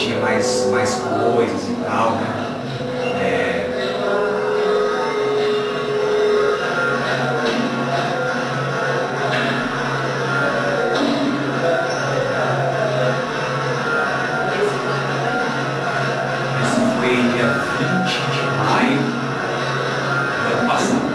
tinha mais coisas e tal, né? Esse foi dia 20 de maio do ano passado.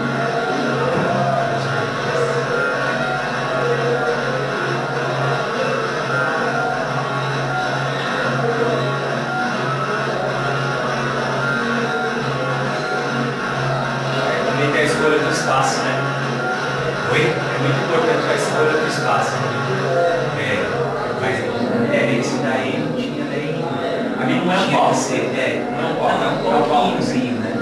Também tem a escolha do espaço, né? Oi? É muito importante a escolha do espaço. Mas esse daí não tinha nem. Ali não é um palco. Não é um palco, é um palquinhozinho, né?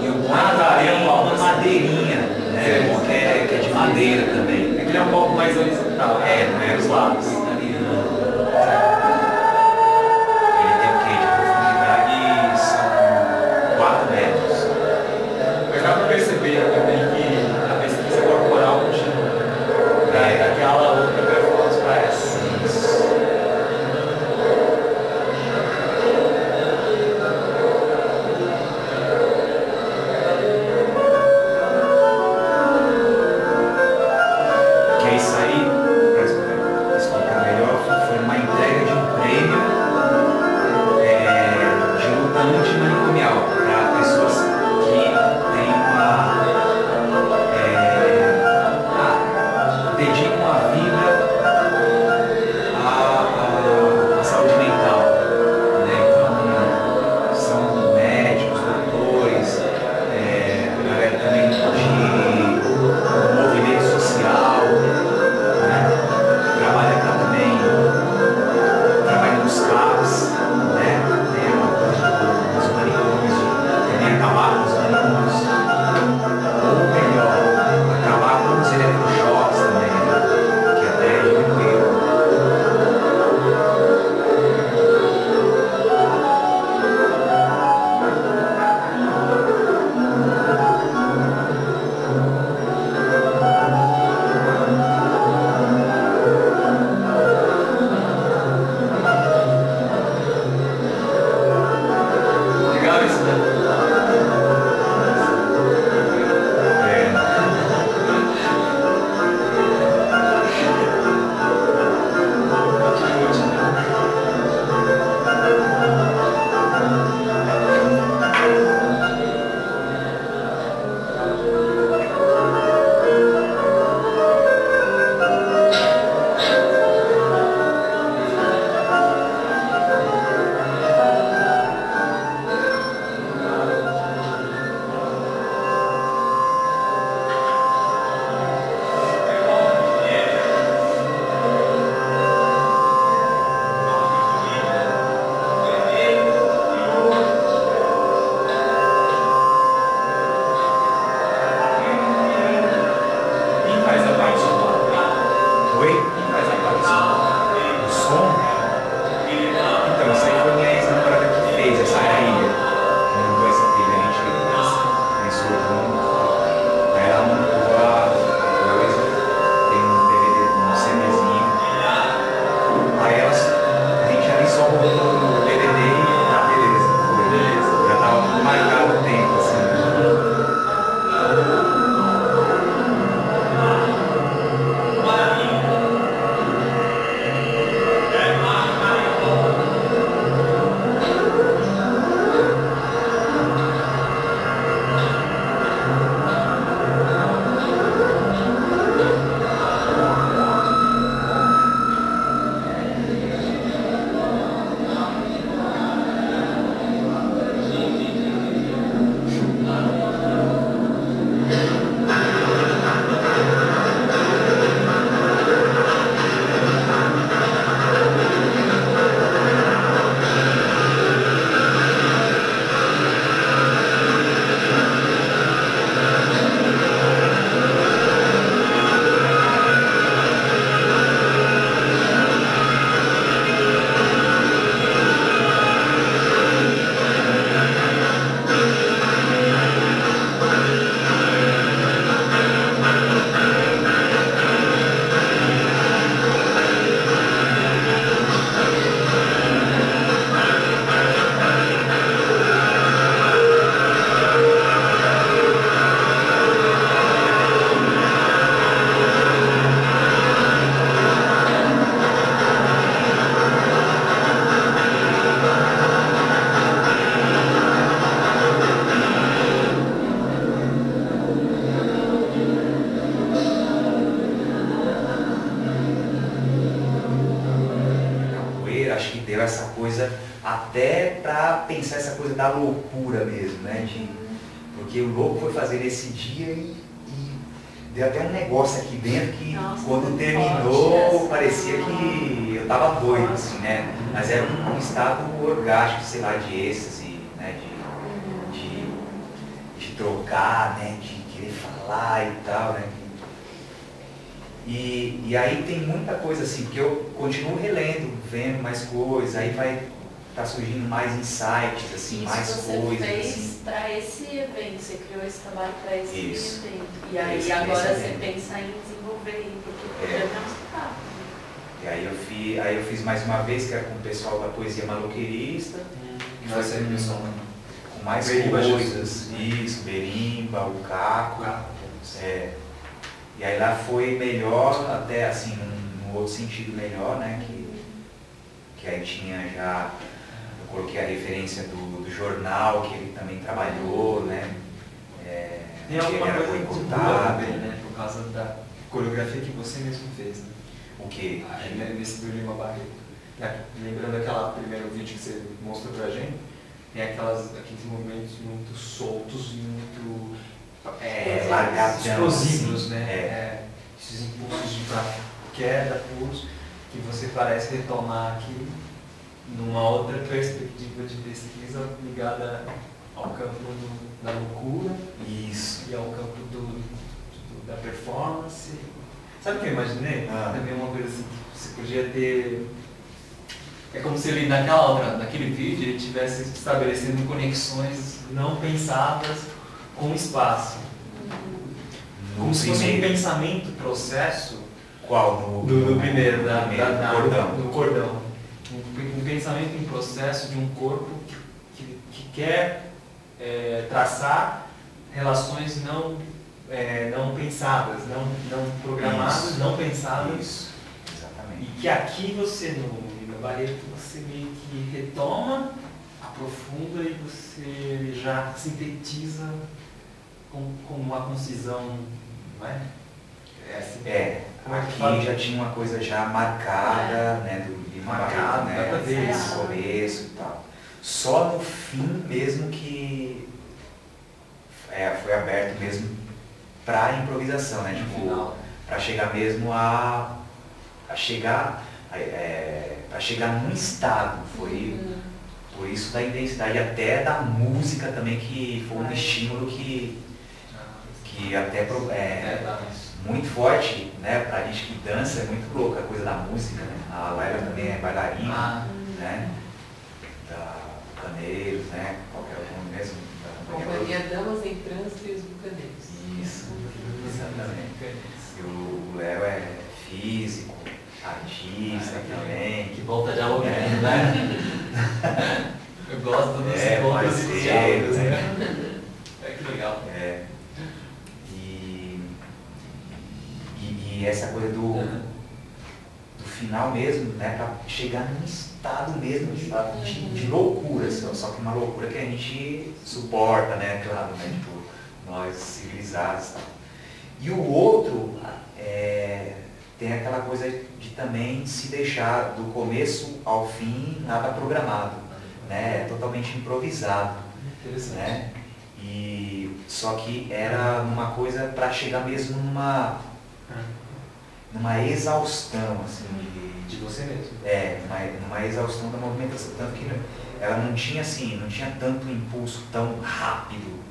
E o é uma madeirinha, né? Que é de madeira também. Ele é um pouco mais horizontal. Não é os lados. Ele tem o quê? De profundidade são 4 metros. Mas dá para perceber também que a pesquisa corporal continua. Daquela outra performance para essa. Que é isso aí, para explicar essa coisa até para pensar essa coisa da loucura mesmo, né? Porque o louco foi fazer nesse dia e deu até um negócio aqui dentro que quando terminou parecia que eu tava doido, assim, né? Mas era um estado orgástico, sei lá, de êxtase, né? De trocar, né? De querer falar e tal, né? E aí tem muita coisa assim, porque eu continuo relendo, vendo mais coisas, aí vai tá surgindo mais insights, assim, mais coisas. Você fez assim. para esse evento, você criou esse trabalho para esse evento. E aí esse agora você evento. pensa em desenvolver ele, porque já não está. E aí eu fiz mais uma vez, que era com o pessoal da poesia maloqueirista. Vai ser pessoal. Com mais Berimba, coisas, isso, Berimba, o Caco. E aí lá foi melhor, até assim, num outro sentido melhor, né? Que aí tinha já, eu coloquei a referência do jornal que ele também trabalhou, né? Tem alguma ele era coisa boicotado, também, né? Por causa da coreografia que você mesmo fez, né? O quê? Nesse do Lima Barreto. Lembrando aquele primeiro vídeo que você mostrou pra gente, tem aqueles movimentos muito soltos e muito largadão, explosivos, assim, né? Esses impulsos de queda, pulos, que você parece retomar aqui numa outra perspectiva de pesquisa ligada ao campo da loucura. Isso. E ao campo da performance. Sabe o que eu imaginei? Também uma coisa assim, que você podia ter... É como se ele naquele vídeo ele estivesse estabelecendo conexões não pensadas com o espaço. Como se fosse um pensamento, processo. Qual? Do primeiro, cordão. Do cordão. Um pensamento em processo de um corpo que quer traçar relações não pensadas, não programadas, Isso. não pensadas. Isso, exatamente. E que aqui você, no Barreto, você meio que retoma, aprofunda e você já sintetiza com uma concisão, não é? Aqui já tinha uma coisa já marcada, né, do Lima Barreto, né, no começo e tal. Só no fim mesmo que foi aberto mesmo para improvisação, né, tipo, para chegar mesmo a chegar num estado, foi por isso da intensidade até da música também, que foi um estímulo que até muito forte, né, pra gente que dança, é muito louca a coisa da música, né? A Laila também é bailarina, né, da Bucaneiros, né, qualquer nome mesmo, da Companhia Damas em Trânsito e os Bucaneiros. Isso, exatamente. E o Léo é físico, artista também. Que volta de ouvir, né? Eu gosto dos encontros e dos diálogos, né? Que legal. E essa coisa do final mesmo, né, para chegar num estado mesmo de loucura, só que uma loucura que a gente suporta, né, claro, né, tipo, nós civilizados e tal. E o outro tem aquela coisa de também se deixar do começo ao fim nada programado, né, totalmente improvisado, né, e só que era uma coisa para chegar mesmo numa exaustão, assim, de você mesmo. numa exaustão da movimentação, tanto que ela não tinha tanto impulso tão rápido.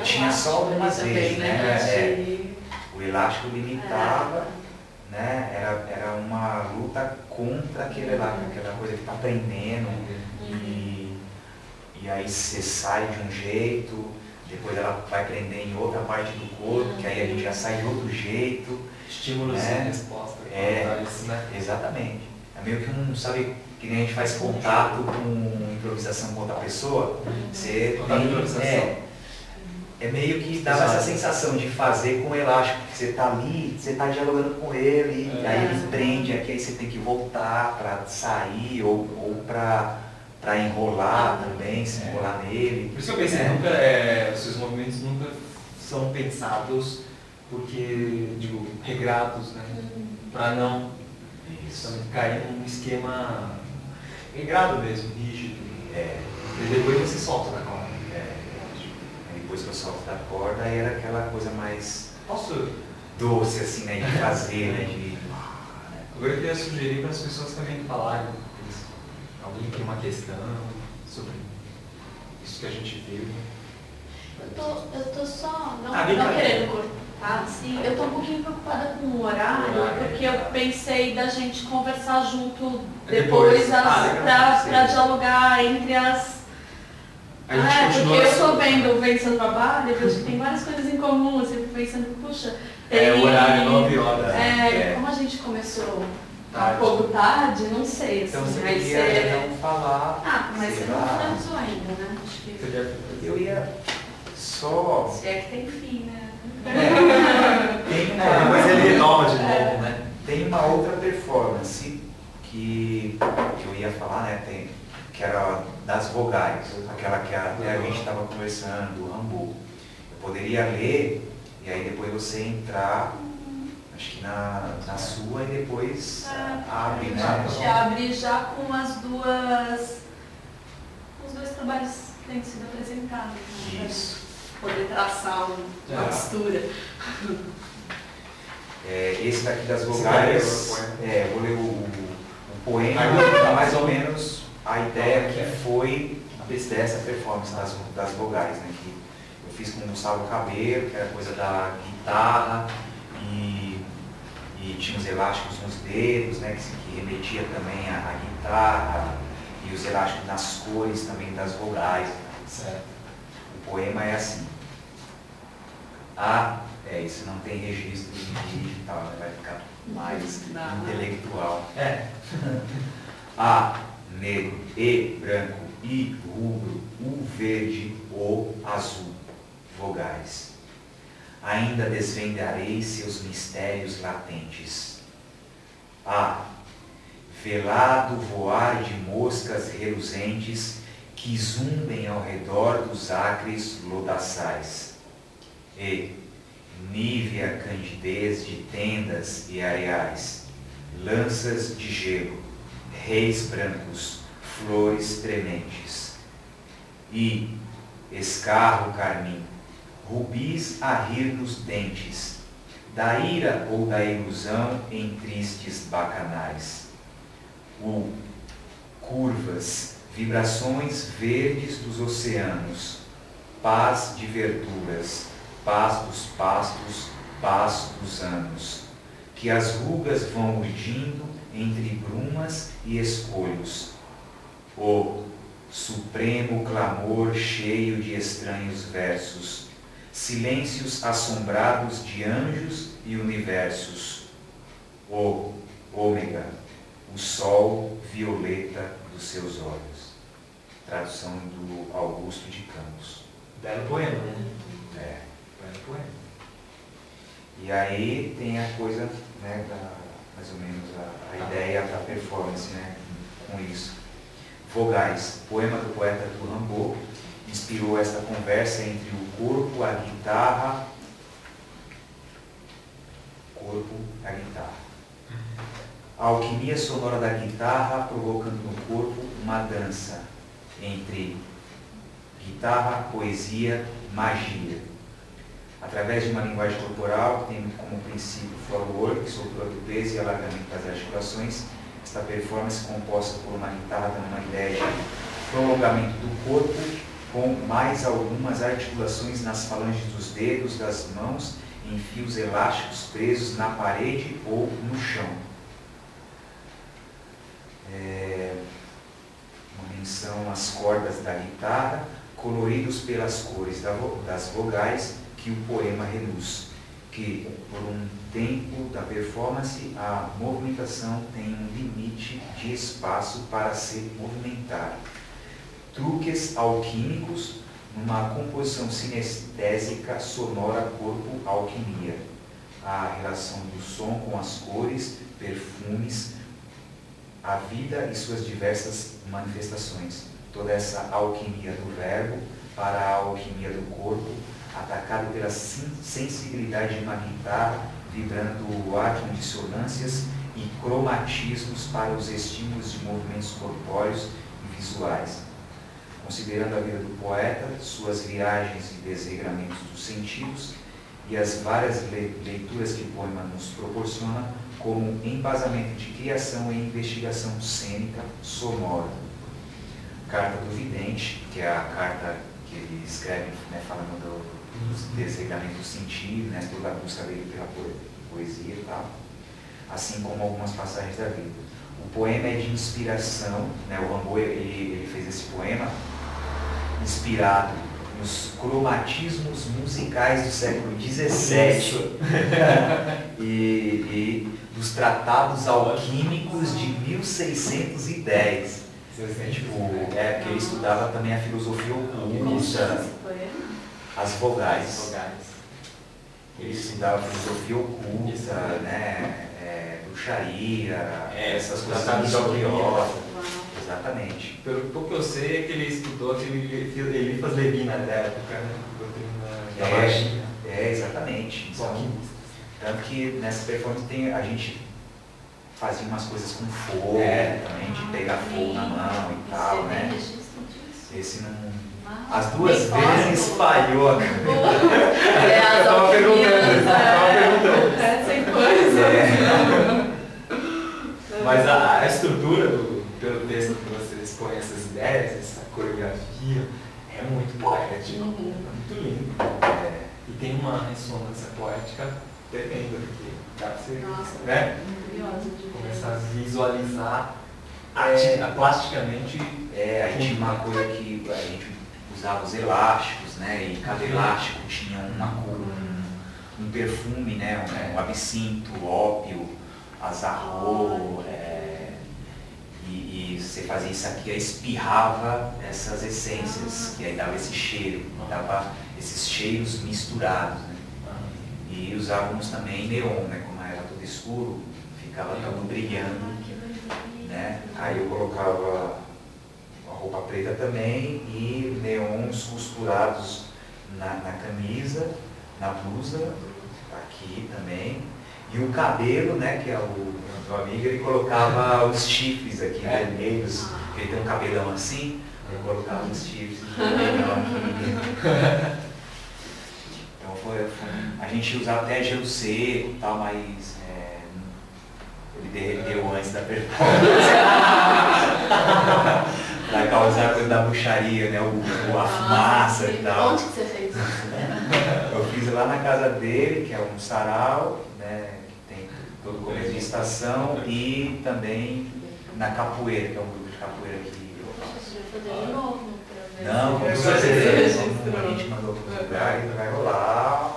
Tinha só algumas vezes, né? O elástico limitava, né? Era uma luta contra aquele elástico, aquela coisa que está prendendo, e aí você sai de um jeito, depois ela vai prender em outra parte do corpo, que aí a gente já sai de outro jeito. Estímulos e resposta. Isso, né? Exatamente. É meio que sabe, que nem a gente faz contato com improvisação com outra pessoa, você tem, é meio que dava essa sensação de fazer com o elástico, que você está ali, você está dialogando com ele, e aí ele prende aqui, aí você tem que voltar para sair ou para enrolar também, se enrolar nele. Por isso que eu pensei, os seus movimentos nunca são pensados porque, digo, regrados, né? Para não cair num esquema regrado mesmo, rígido. E depois você solta da corda. Aí depois que eu solto da corda, aí era aquela coisa mais Posso? doce, assim, né? De fazer, né? Agora eu queria sugerir para as pessoas também falarem. Alguém tem uma questão sobre isso que a gente viu. Eu tô só, não vem cá. querendo cortar, assim, eu tô um pouquinho preocupada com o horário, porque eu pensei da gente conversar junto depois pra dialogar entre as... A gente continua porque eu tô vendo seu trabalho, eu vejo que tem várias coisas em comum, eu fico pensando, puxa, tem... o horário 9 horas. Como a gente começou Tarde. um pouco tarde, não sei, assim, Então você aí queria não falar. mas você sei não lá. finalizou ainda, né? Acho que... Eu ia só. Se é que tem fim, né? Tem Mas ele renova de novo, né? Tem uma outra performance que eu ia falar, né? Que era das vogais, aquela que até a gente estava conversando, do Rambo. Eu poderia ler e aí depois você entrar, acho que na sua e depois abre, né? A gente abre já com os dois trabalhos que têm sido apresentados. Né? Isso. Poder traçar uma costura. Esse daqui das vogais, eu vou ler o poema, mais ou menos a ideia que foi dessa performance das vogais, né? Que eu fiz com o Gustavo Cabelo, que era coisa da guitarra, e tinha os elásticos nos dedos, né? Que remetia também à guitarra, e os elásticos nas cores também das vogais. Certo. O poema é assim. Isso não tem registro de vídeo e tal, né? Vai ficar mais intelectual. A, negro, E, branco, I, rubro, U, verde, O, azul. Vogais. Ainda desvendarei seus mistérios latentes. A, velado voar de moscas reluzentes que zumbem ao redor dos acres lodaçais. E, nívea candidez de tendas e areais, lanças de gelo, reis brancos, flores trementes. E, escarro carmim, rubis a rir nos dentes, da ira ou da ilusão em tristes bacanais. U, curvas, vibrações verdes dos oceanos, paz de verduras, paz dos pastos, paz dos anos, que as rugas vão urdindo entre brumas e escolhos. O supremo clamor cheio de estranhos versos, silêncios assombrados de anjos e universos. O ômega, o sol violeta dos seus olhos. Tradução do Augusto de Campos. Belo poema, né? Belo poema. E aí tem a coisa, né, mais ou menos a ideia da performance, né, com isso. Vogais, poema do poeta Arthur Rimbaud, inspirou esta conversa entre o corpo, a guitarra, A alquimia sonora da guitarra provocando no corpo uma dança entre guitarra, poesia, magia. Através de uma linguagem corporal que tem como princípio floorwork, soltura do peso e alargamento das articulações, esta performance composta por uma guitarra dando uma ideia de prolongamento do corpo, com mais algumas articulações nas falanges dos dedos, das mãos, em fios elásticos presos na parede ou no chão. Uma menção às cordas da guitarra, coloridos pelas cores das vogais que o poema reluz, que por um tempo da performance a movimentação tem um limite de espaço para se movimentar. Truques alquímicos numa composição sinestésica sonora corpo-alquimia. A relação do som com as cores, perfumes, a vida e suas diversas manifestações. Toda essa alquimia do verbo para a alquimia do corpo, atacado pela sensibilidade de uma guitarra, vibrando o ar com dissonâncias e cromatismos para os estímulos de movimentos corpóreos e visuais, considerando a vida do poeta, suas viagens e desregramentos dos sentidos e as várias leituras que o poema nos proporciona como embasamento de criação e investigação cênica sonora. Carta do Vidente, que é a carta que ele escreve, né, falando dos desregramentos do sentido, né, toda a busca dele pela poesia e tal, assim como algumas passagens da vida. O poema é de inspiração, né, o Rimbaud ele fez esse poema inspirado nos cromatismos musicais do século XVII e dos tratados alquímicos de 1610. Tipo, porque ele estudava também a filosofia oculta, as vogais. Ele estudava a filosofia oculta, né, bruxaria, essas coisas misteriosas. Exatamente. Pelo pouco que eu sei é que ele estudou aquele Eliphas Levi na época, né? Doutrina da magia. Exatamente. Tanto que nessa performance a gente fazia umas coisas com fogo também, de pegar fogo na mão e tal, né? Esse não. As duas vezes falhou. Eu tava perguntando. Sem coisa. Mas a estrutura pelo texto que você expõe essas ideias, essa coreografia, é muito poética, muito lindo. E tem uma ressonância poética tremenda, porque dá pra você, né, começar a visualizar plasticamente. Aí tinha uma coisa que a gente usava os elásticos, né? E cada elástico tinha um perfume, né? Um absinto, ópio, azarro, e você fazia isso aqui, aí espirrava essas essências, que aí dava esse cheiro, dava esses cheiros misturados, né? E usávamos também neon, né? Como era tudo escuro, ficava tudo brilhando, né? Aí eu colocava a roupa preta também e neons costurados na camisa, na blusa, aqui também. E o cabelo, né, que é o meu amigo, ele colocava os chifres aqui vermelhos, ele tem um cabelão assim, ele colocava os chifres vermelhos aqui. Então a gente usava até gelo seco e tal, mas ele derreteu antes da performance. Pra causar a coisa da bruxaria, né? A fumaça e tal. Onde que você fez isso? Eu fiz lá na casa dele, que é um sarau, né? Que tem todo começo de estação, e também na capoeira, que é um grupo de capoeira aqui. Não, vamos fazer. A gente mandou para o lugar e vai rolar.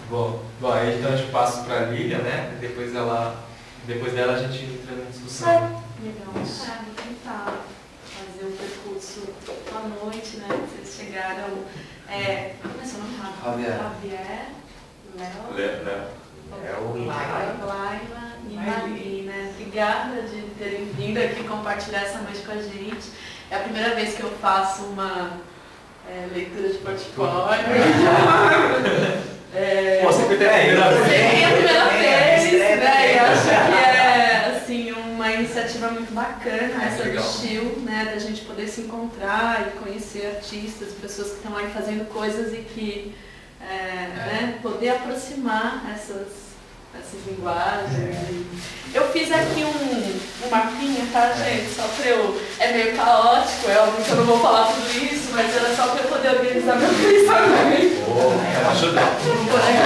Bom, aí então a gente passa para a Lilian, né? Depois dela a gente entra na discussão. Legal. Vou tentar fazer o percurso à noite, né? Vocês chegaram. Como é seu nome? Javier, Léo, Laima e Mali, né? Obrigada de terem vindo aqui compartilhar essa noite com a gente. É a primeira vez que eu faço uma leitura de portfólio. Você foi a primeira vez, né? Eu acho que é assim, uma iniciativa muito bacana essa do Chill, né? Da gente poder se encontrar e conhecer artistas, pessoas que estão aí fazendo coisas e que né? Poder aproximar essas linguagens. Eu fiz aqui um mapinha, tá, gente? Só pra eu. É meio caótico, é óbvio que eu não vou falar tudo isso, mas era só pra eu poder organizar meu pensamento. É uma ajuda. Por aqui,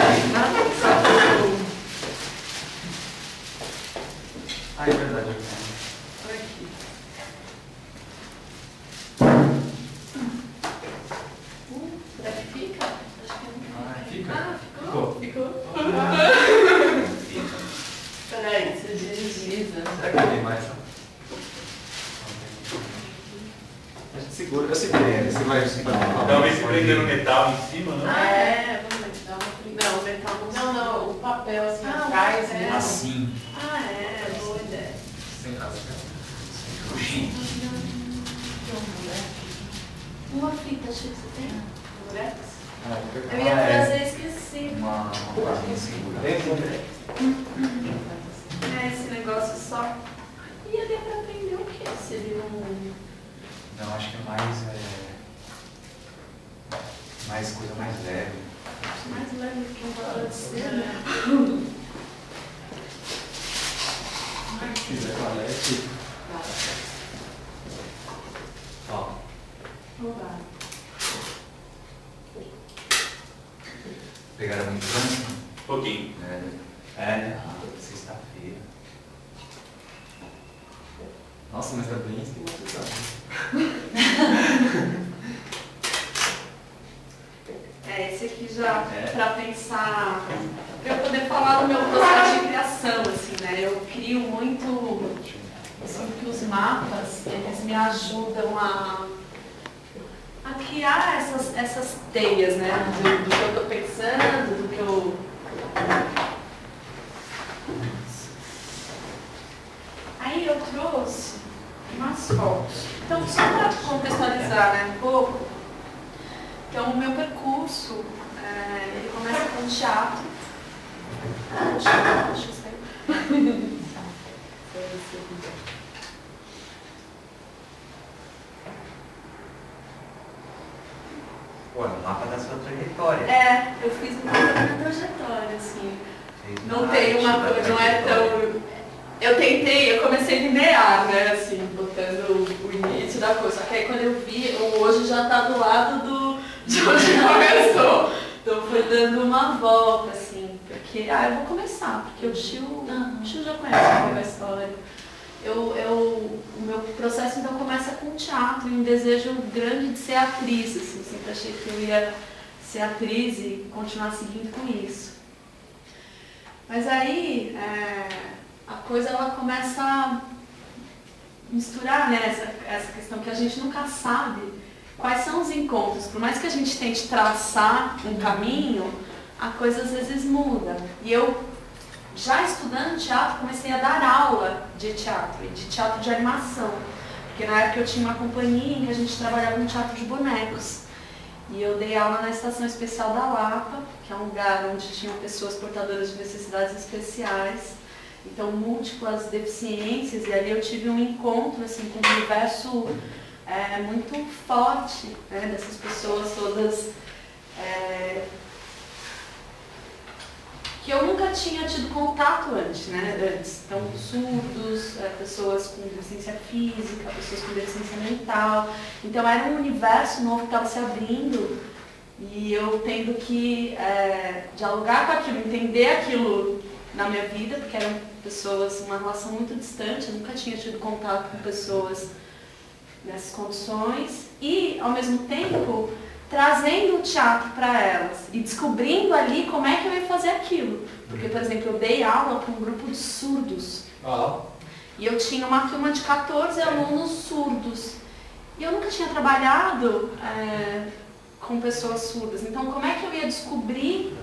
é verdade. por aqui. Será que fica? Acho que não fica. Ficou? Peraí, você desliza. Será que tem mais? A gente segura, eu segurei. Você vai Talvez se prender no metal em cima, não? Vamos dar uma. Não, o metal não. Não, o papel assim atrás, né? Assim. Boa ideia. sem rasgar. Puxinho. Uma fita, acho que você tem? Durex? Eu ia trazer e esqueci. Uma coisinha segura. Esse negócio só. Ia dar pra aprender o que seria um... Não, acho que é mais coisa mais leve. Mais leve que um valor de ser, né? Se quiser palete. Ó. Oba. Pegaram muito trânsito? Um pouquinho. Né? Sexta-feira. Nossa, mas tá bem estigmatizado. Esse aqui já É. pra pensar, pra eu poder falar do meu processo de criação, assim, né? Eu crio muito, assim, que os mapas, eles me ajudam a criar essas teias, né? Do que eu tô pensando, do que eu... Aí eu trouxe umas fotos. Então, só para contextualizar, né, um pouco, então o meu percurso, ele começa com teatro. Deixa eu sair. Pô, é um mapa da sua trajetória. Eu fiz um pouco da minha trajetória, assim. Fez Não uma tem arte uma da coisa, não é trajetória. tão... Eu comecei linear, né, assim, botando o início da coisa. Só que aí quando eu vi, o hoje já tá do lado de onde começou. Então foi dando uma volta, assim, porque, eu vou começar, porque o tio já conhece um pouco a história. O meu processo então começa com teatro e um desejo grande de ser atriz, assim, eu sempre achei que eu ia ser atriz e continuar seguindo com isso. Mas aí, a coisa ela começa a misturar, né, essa questão que a gente nunca sabe quais são os encontros. Por mais que a gente tente traçar um caminho, a coisa às vezes muda. E eu, já estudando teatro, comecei a dar aula de teatro, e de teatro de animação. Porque na época eu tinha uma companhia em que a gente trabalhava no teatro de bonecos. E eu dei aula na Estação Especial da Lapa, que é um lugar onde tinham pessoas portadoras de necessidades especiais. Então, múltiplas deficiências, e ali eu tive um encontro assim, com um universo muito forte, né, dessas pessoas todas que eu nunca tinha tido contato antes. Então, surdos, pessoas com deficiência física, pessoas com deficiência mental. Então, era um universo novo que estava se abrindo e eu tendo que dialogar com aquilo, entender aquilo na minha vida, porque eram pessoas, uma relação muito distante, eu nunca tinha tido contato com pessoas nessas condições e, ao mesmo tempo, trazendo o teatro para elas e descobrindo ali como é que eu ia fazer aquilo. Porque, por exemplo, eu dei aula para um grupo de surdos e eu tinha uma turma de 14 alunos surdos e eu nunca tinha trabalhado com pessoas surdas. Então, como é que eu ia descobrir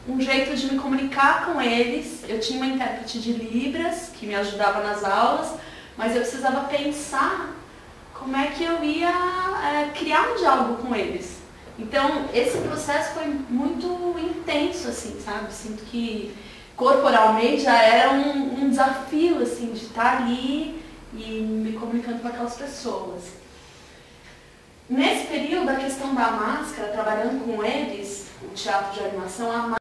um jeito de me comunicar com eles? Eu tinha uma intérprete de Libras que me ajudava nas aulas, mas eu precisava pensar como é que eu ia criar um diálogo com eles. Então, esse processo foi muito intenso, assim, sabe? Sinto que corporalmente já era um desafio, assim, de estar ali e me comunicando com aquelas pessoas. Nesse período, a questão da máscara, trabalhando com eles, o teatro de animação, a